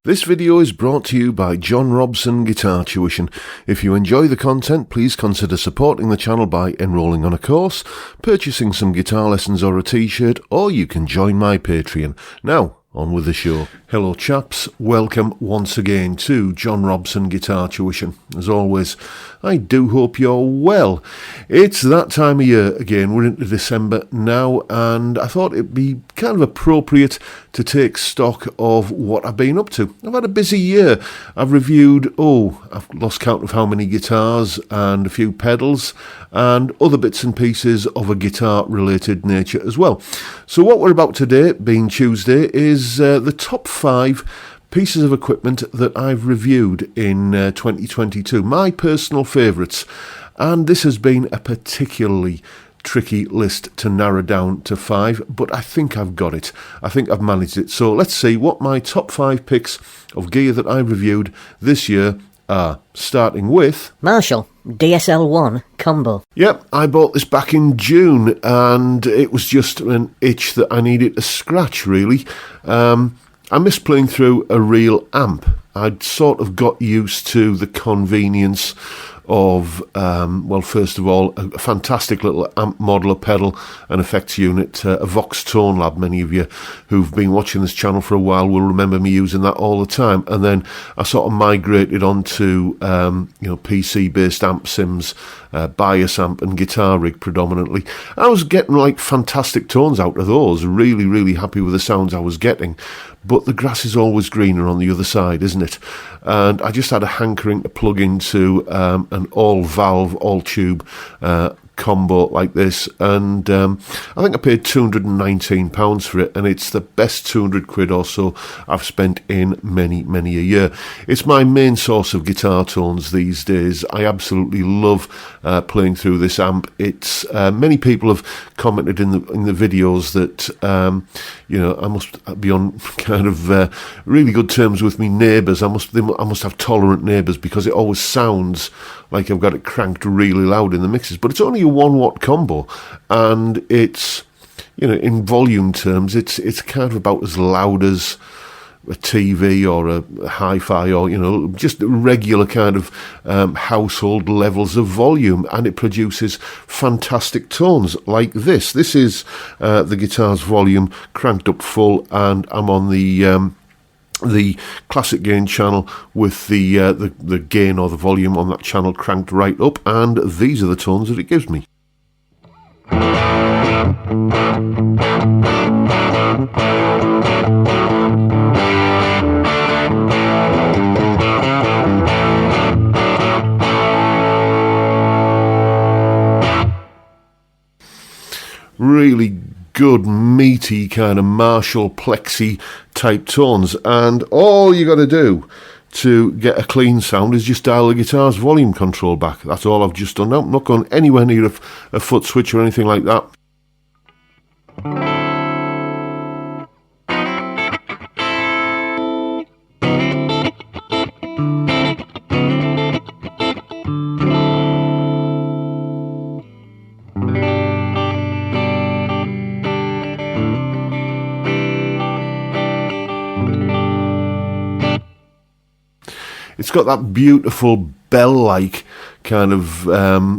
This video is brought to you by John Robson Guitar Tuition. If you enjoy the content, please consider supporting the channel by enrolling on a course, purchasing some guitar lessons or a t-shirt, or you can join my Patreon. Now, on with the show. Hello chaps, welcome once again to John Robson Guitar Tuition. As always, I do hope you're well. It's that time of year again, we're into December now, and I thought it'd be kind of appropriate to take stock of what I've been up to. I've had a busy year. I've reviewed, I've lost count of how many guitars and a few pedals and other bits and pieces of a guitar related nature as well. So what we're about today, being Tuesday, is the top 5 pieces of equipment that I've reviewed in 2022, my personal favourites, and this has been a particularly tricky list to narrow down to 5, but I think I've got it. I think I've managed it. So let's see what my top 5 picks of gear that I reviewed this year are, starting with Marshall DSL-1 combo. Yep, I bought this back in June and it was just an itch that I needed to scratch, really. I miss playing through a real amp. I'd sort of got used to the convenience of, first of all, a fantastic little amp modeler pedal, an effects unit, a Vox Tone Lab. Many of you who've been watching this channel for a while will remember me using that all the time. And then I sort of migrated onto, PC-based amp sims, bias amp and guitar rig predominantly. I was getting like fantastic tones out of those, really, really happy with the sounds I was getting. But the grass is always greener on the other side, isn't it? And I just had a hankering to plug into an all-valve, all-tube combo like this, and I think I paid £219 for it, and it's the best 200 quid or so I've spent in many a year. It's my main source of guitar tones these days. I absolutely love playing through this amp. It's many people have commented in the videos that I must be on kind of really good terms with me neighbours. I must have tolerant neighbours, because it always sounds like I've got it cranked really loud in the mixes, but it's only a 1-watt combo, and it's, in volume terms, it's kind of about as loud as a TV or a hi-fi, or just regular kind of household levels of volume, and it produces fantastic tones like this. This is the guitar's volume cranked up full, and I'm on the classic gain channel with the gain or the volume on that channel cranked right up, and these are the tones that it gives me. Really good, meaty kind of Marshall plexi type tones, and all you got to do to get a clean sound is just dial the guitar's volume control back. That's all I've just done now. I'm not going anywhere near a foot switch or anything like that. It's got that beautiful bell-like kind of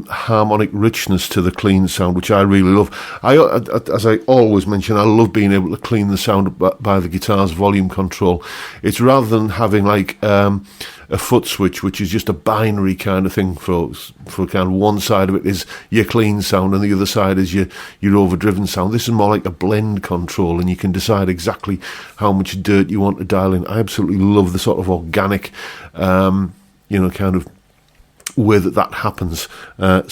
harmonic richness to the clean sound, which I really love. As I always mention, I love being able to clean the sound by the guitar's volume control. It's rather than having like a foot switch, which is just a binary kind of thing for kind of one side of it is your clean sound and the other side is your overdriven sound. This is more like a blend control, and you can decide exactly how much dirt you want to dial in. I absolutely love the sort of organic, kind of way that happens.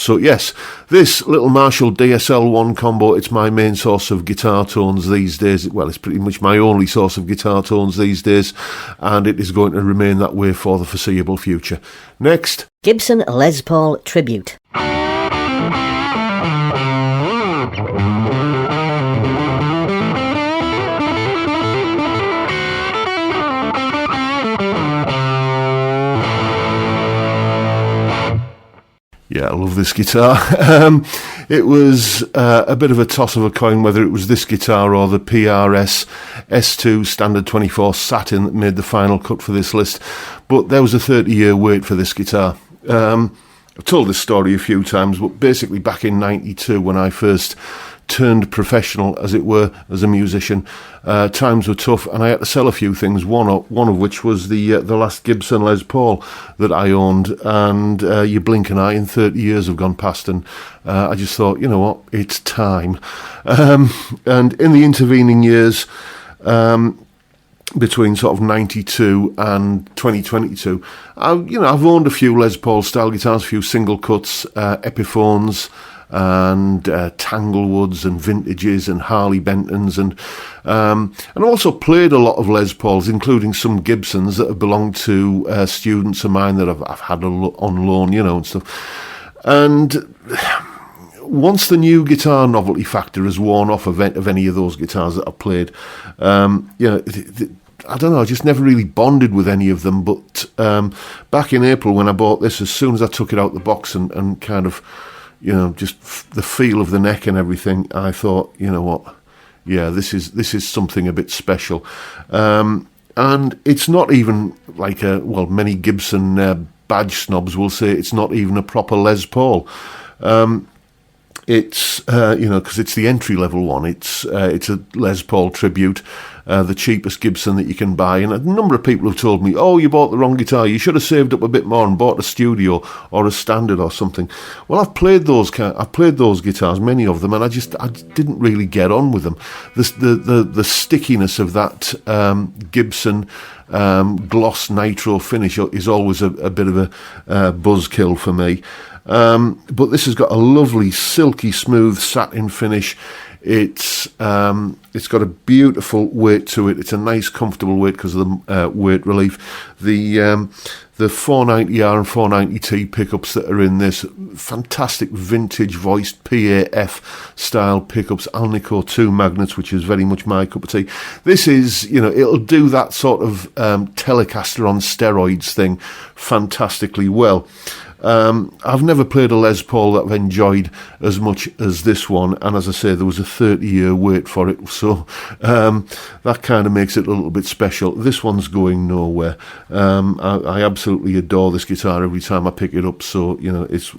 So yes, this little Marshall DSL-1 combo, it's my main source of guitar tones these days. Well, it's pretty much my only source of guitar tones these days, and it is going to remain that way for the foreseeable future. Next, Gibson Les Paul Tribute. Yeah, I love this guitar. it was a bit of a toss of a coin whether it was this guitar or the PRS S2 Standard 24 Satin that made the final cut for this list. But there was a 30-year wait for this guitar. I've told this story a few times, but basically back in 92 when I first turned professional, as it were, as a musician, times were tough and I had to sell a few things, one of which was the last Gibson Les Paul that I owned, and you blink an eye and 30 years have gone past, and I just thought, you know what, it's time. And in the intervening years, between sort of 92 and 2022, I've owned a few Les Paul style guitars, a few single cuts, Epiphones, and Tanglewoods and Vintages and Harley Bentons, and also played a lot of Les Pauls, including some Gibsons that have belonged to students of mine that I've had on loan, and stuff. And once the new guitar novelty factor has worn off of any of those guitars that I've played, I don't know, I just never really bonded with any of them. But back in April when I bought this, as soon as I took it out the box and kind of, just the feel of the neck and everything, I thought, you know what, yeah, this is something a bit special. And it's not even like many Gibson badge snobs will say it's not even a proper Les Paul. It's because it's the entry level one. It's a Les Paul tribute, the cheapest Gibson that you can buy. And a number of people have told me, "Oh, you bought the wrong guitar. You should have saved up a bit more and bought a studio or a standard or something." Well, I've played those guitars, many of them, and I didn't really get on with them. The stickiness of that Gibson gloss nitro finish is always a bit of a buzzkill for me. But this has got a lovely silky smooth satin finish. It's got a beautiful weight to it. It's a nice comfortable weight because of the weight relief. The 490R and 490T pickups that are in this, fantastic vintage voiced PAF style pickups, Alnico 2 magnets, which is very much my cup of tea. This is, it'll do that sort of Telecaster on steroids thing fantastically well. I've never played a Les Paul that I've enjoyed as much as this one, and as I say, there was a 30-year wait for it, so that kind of makes it a little bit special. This one's going nowhere. I absolutely adore this guitar every time I pick it up. So it's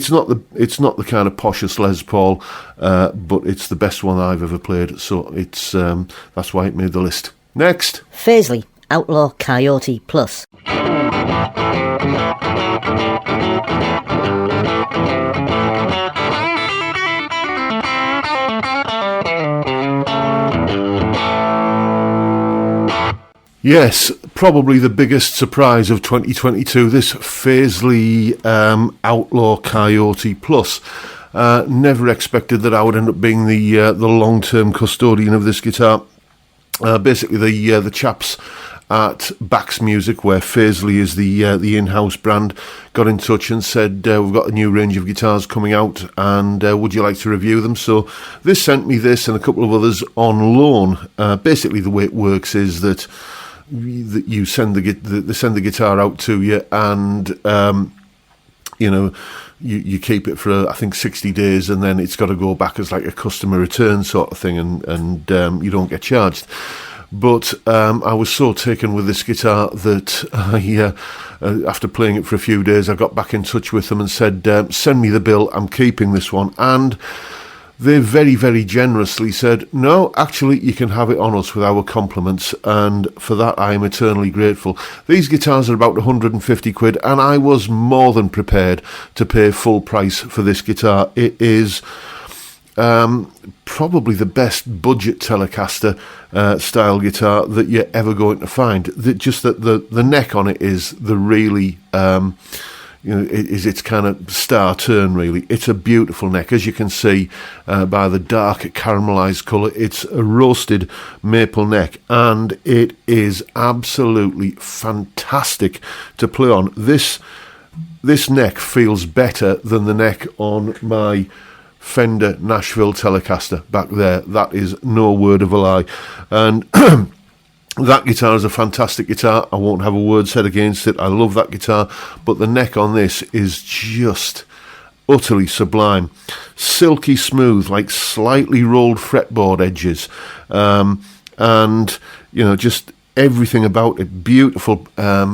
not the kind of poshest Les Paul, but it's the best one I've ever played. So it's that's why it made the list. Next, Firsley Outlaw Coyote Plus. Yes, probably the biggest surprise of 2022, this Firsley Outlaw Coyote Plus. Never expected that I would end up being the long-term custodian of this guitar. Basically, the chaps at Bax Music, where Firsley is the in-house brand, got in touch and said, we've got a new range of guitars coming out, and would you like to review them? So this sent me this and a couple of others on loan. Basically, the way it works is that you send they send the guitar out to you, and you keep it for I think 60 days, and then it's got to go back as like a customer return sort of thing, and you don't get charged. But I was so taken with this guitar that after playing it for a few days, I got back in touch with them and said, send me the bill, I'm keeping this one. And they very, very generously said, no, actually, you can have it on us with our compliments, and for that I am eternally grateful. These guitars are about 150 quid, and I was more than prepared to pay full price for this guitar. It is probably the best budget Telecaster style guitar that you're ever going to find. Just that the neck on it is the really... is its kind of star turn, really. It's a beautiful neck, as you can see by the dark caramelized colour. It's a roasted maple neck, and it is absolutely fantastic to play on. This neck feels better than the neck on my Fender Nashville Telecaster back there. That is no word of a lie. And that guitar is a fantastic guitar. I won't have a word said against it. I love that guitar. But the neck on this is just utterly sublime. Silky smooth, like slightly rolled fretboard edges. And, just everything about it. Beautiful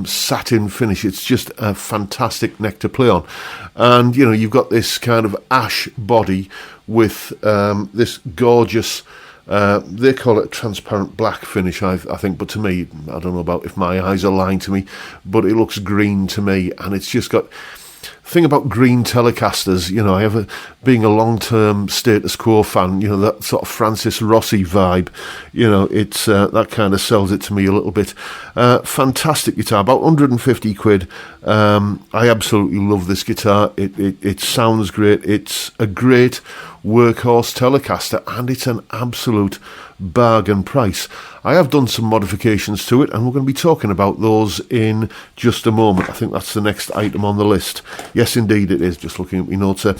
satin finish. It's just a fantastic neck to play on. And, you've got this kind of ash body with this gorgeous... they call it a transparent black finish, I think, but to me, I don't know about if my eyes are lying to me, but it looks green to me, and it's just got... Thing about green Telecasters, I have being a long-term Status Quo fan, that sort of Francis Rossi vibe, it's that kind of sells it to me a little bit. Fantastic guitar, about 150 quid. I absolutely love this guitar. It sounds great. It's a great workhorse Telecaster, and it's an absolute bargain price. I have done some modifications to it, and we're going to be talking about those in just a moment. I think that's the next item on the list. Yes, indeed it is, just looking at my notes there.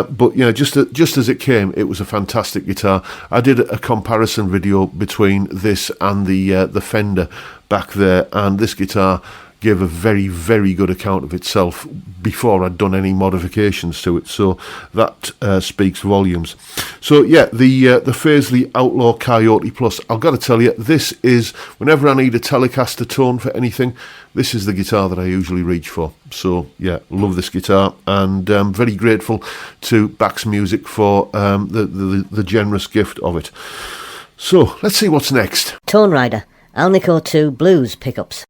But just as it came, it was a fantastic guitar. I did a comparison video between this and the Fender back there, and this guitar gave a very, very good account of itself before I'd done any modifications to it, so that speaks volumes. So yeah, the Firsley Outlaw Coyote Plus, I've got to tell you, this is, whenever I need a Telecaster tone for anything, this is the guitar that I usually reach for. So yeah, love this guitar, and very grateful to Bax Music for the generous gift of it. So let's see what's next. Tone Rider, Alnico 2 Blues pickups.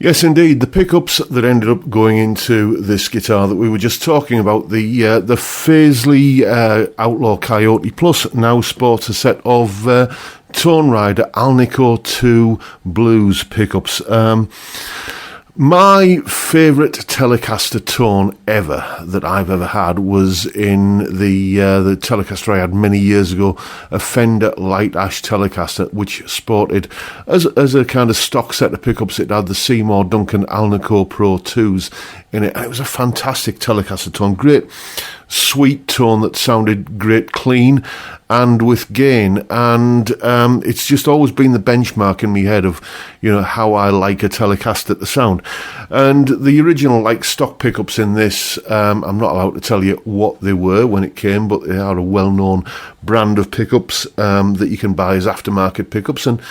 Yes, indeed. The pickups that ended up going into this guitar that we were just talking about, the Firsley Outlaw Coyote Plus, now sports a set of Tone Rider Alnico 2 Blues pickups. My favourite Telecaster tone ever that I've ever had was in the Telecaster I had many years ago, a Fender Light Ash Telecaster, which sported, as a kind of stock set of pickups, it had the Seymour Duncan Alnico Pro 2s in it, and it was a fantastic Telecaster tone, great sweet tone that sounded great clean and with gain, and it's just always been the benchmark in my head of how I like a Telecaster to sound. And the original stock pickups in this, I'm not allowed to tell you what they were when it came, but they are a well-known brand of pickups that you can buy as aftermarket pickups, and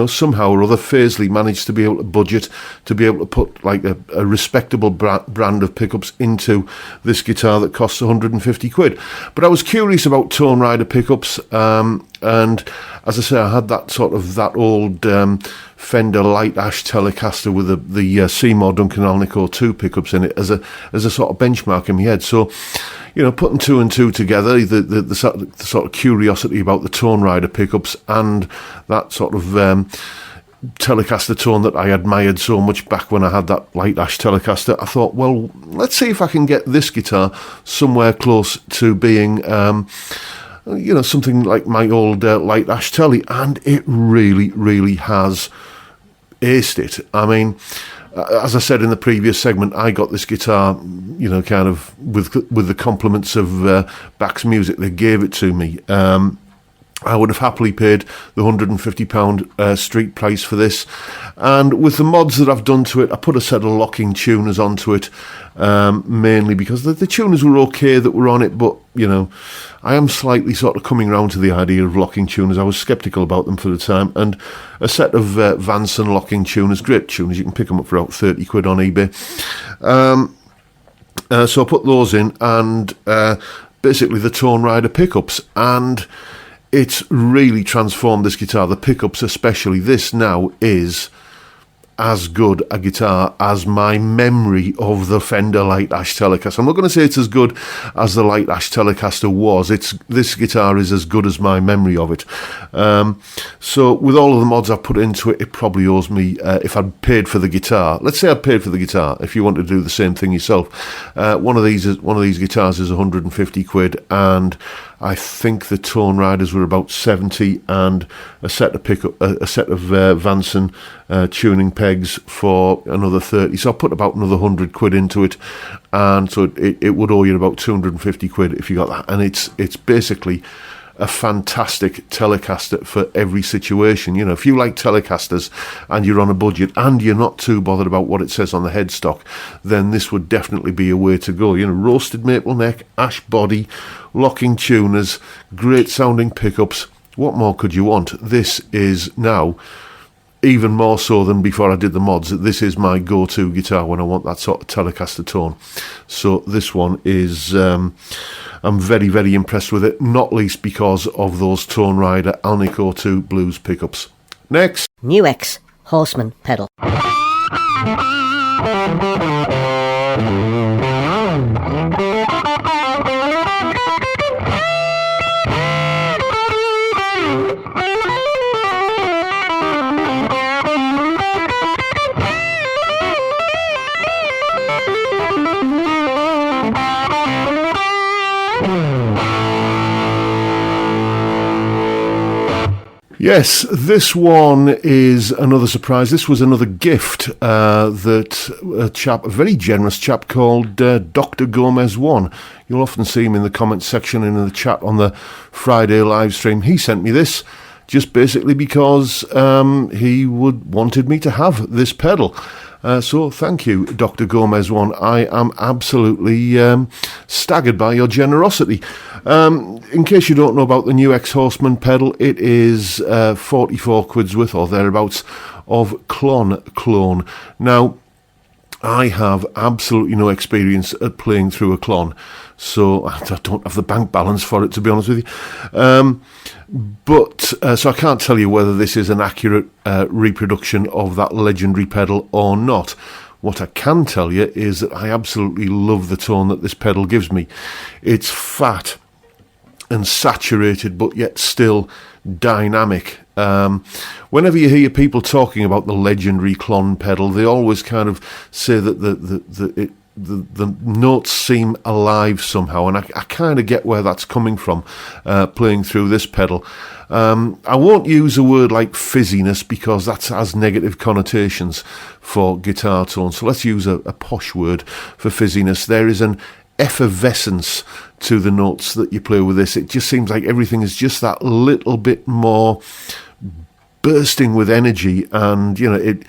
somehow or other Firsley managed to be able to budget to be able to put a respectable brand of pickups into this guitar that costs 150 quid. But I was curious about Tone Rider pickups, and as I say, I had that old Fender Light Ash Telecaster with the Seymour Duncan Alnico 2 pickups in it as a sort of benchmark in my head. So, putting two and two together, the sort of curiosity about the Tone Rider pickups and that sort of Telecaster tone that I admired so much back when I had that Light Ash Telecaster, I thought, well, let's see if I can get this guitar somewhere close to being something like my old Light Ash Telly, and it really, really has aced it. I mean, as I said in the previous segment, I got this guitar, kind of with the compliments of Bax Music. They gave it to me. I would have happily paid the £150 street price for this, and with the mods that I've done to it, I put a set of locking tuners onto it, mainly because the tuners were okay that were on it, but I am slightly sort of coming around to the idea of locking tuners. I was sceptical about them for the time, and a set of Vanson locking tuners, great tuners, you can pick them up for about 30 quid on eBay. So I put those in, and basically the Tone Rider pickups, and it's really transformed this guitar, the pickups especially. This now is as good a guitar as my memory of the Fender Light Ash Telecaster. I'm not going to say it's as good as the Light Ash Telecaster was. This guitar is as good as my memory of it. So with all of the mods I've put into it, it probably owes me, if I'd paid for the guitar, let's say I'd paid for the guitar, if you want to do the same thing yourself, one of these guitars is 150 quid, and I think the Tone Riders were about 70, and a set of Vanson tuning pegs for another 30. So I put about another 100 quid into it, and so it would owe you about 250 quid if you got that. And it's basically a fantastic Telecaster for every situation. You know, if you like Telecasters and you're on a budget and you're not too bothered about what it says on the headstock, then this would definitely be a way to go. You know, roasted maple neck, ash body, locking tuners, great sounding pickups. What more could you want? This is now, even more so than before I did the mods, this is my go-to guitar when I want that sort of Telecaster tone. So this one is, I'm very, very impressed with it, not least because of those Tone Rider Alnico 2 blues pickups. Next. New X Horseman pedal. Yes, this one is another surprise. This was another gift that a very generous chap called Dr. Gomez 1. You'll often see him in the comments section and in the chat on the Friday live stream. He sent me this just basically because he wanted me to have this pedal. So thank you, Dr. Gomez 1. I am absolutely staggered by your generosity. In case you don't know about the new X Horseman pedal, it is 44 quid's worth or thereabouts of clone. Now, I have absolutely no experience at playing through a clone, so I don't have the bank balance for it, to be honest with you. So I can't tell you whether this is an accurate reproduction of that legendary pedal or not. What I can tell you is that I absolutely love the tone that this pedal gives me. It's fat and saturated, but yet still dynamic. Whenever you hear people talking about the legendary clon pedal, they always kind of say that the notes seem alive somehow, and I kind of get where that's coming from, playing through this pedal. I won't use a word like fizziness because that has negative connotations for guitar tone, so let's use a posh word for fizziness. There is an effervescence to the notes that you play with this. It just seems like everything is just that little bit more bursting with energy, and you know,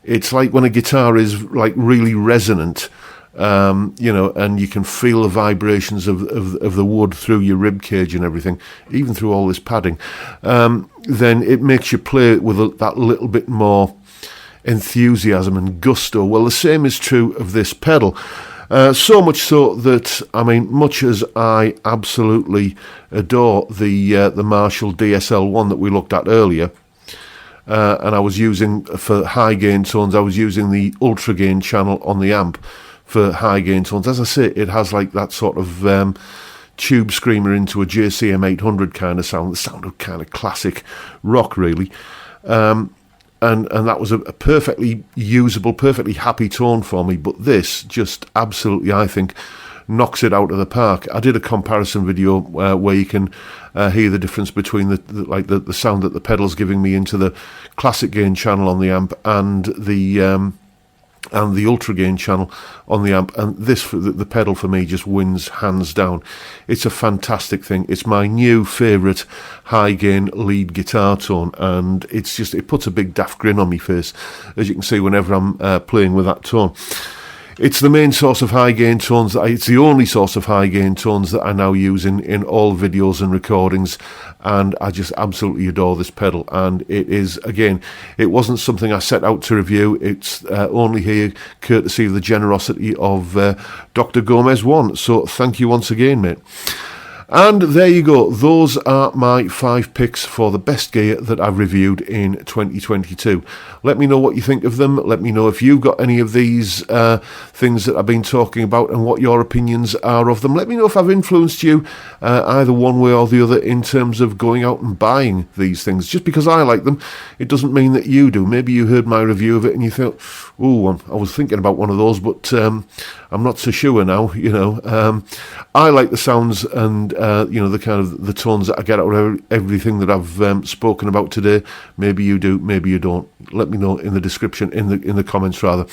it's like when a guitar is like really resonant, you know, and you can feel the vibrations of the wood through your rib cage and everything, even through all this padding, then it makes you play it with that little bit more enthusiasm and gusto. Well, the same is true of this pedal. So much so that, I mean, much as I absolutely adore the Marshall DSL-1 that we looked at earlier, and I was using, for high gain tones, I was using the ultra gain channel on the amp for high gain tones. As I say, it has like that sort of tube screamer into a JCM 800 kind of sound, the sound of kind of classic rock, really. And that was a perfectly usable, perfectly happy tone for me. But this just absolutely, I think, knocks it out of the park. I did a comparison video where you can hear the difference between the sound that the pedal's giving me into the classic gain channel on the amp and the ultra gain channel on the amp, and the pedal for me just wins hands down. It's a fantastic thing. It's my new favourite high gain lead guitar tone, and it puts a big daft grin on my face, as you can see whenever I'm playing with that tone. It's the main source of high gain tones. It's the only source of high gain tones that I now use in all videos and recordings, and I just absolutely adore this pedal. And it is, again, it wasn't something I set out to review. It's only here courtesy of the generosity of Dr. Gomez 1. So thank you once again, mate. And there you go. Those are my 5 picks for the best gear that I've reviewed in 2022. Let me know what you think of them. Let me know if you've got any of these things that I've been talking about and what your opinions are of them. Let me know if I've influenced you either one way or the other in terms of going out and buying these things. Just because I like them, it doesn't mean that you do. Maybe you heard my review of it and you thought, oh, I was thinking about one of those, but I'm not so sure now, I like the sounds and, the kind of the tones that I get out of everything that I've spoken about today. Maybe you do, maybe you don't. Let me know in the description, in the comments rather.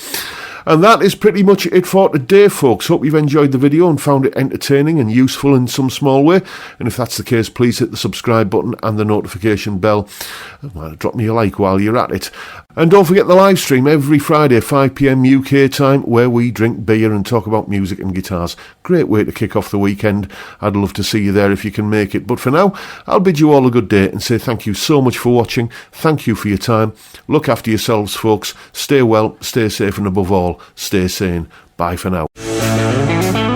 And that is pretty much it for today, folks. Hope you've enjoyed the video and found it entertaining and useful in some small way. And if that's the case, please hit the subscribe button and the notification bell. Drop me a like while you're at it. And don't forget the live stream every Friday, 5 p.m. UK time, where we drink beer and talk about music and guitars. Great way to kick off the weekend. I'd love to see you there if you can make it. But for now, I'll bid you all a good day and say thank you so much for watching. Thank you for your time. Look after yourselves, folks. Stay well, stay safe, and above all, stay sane. Bye for now.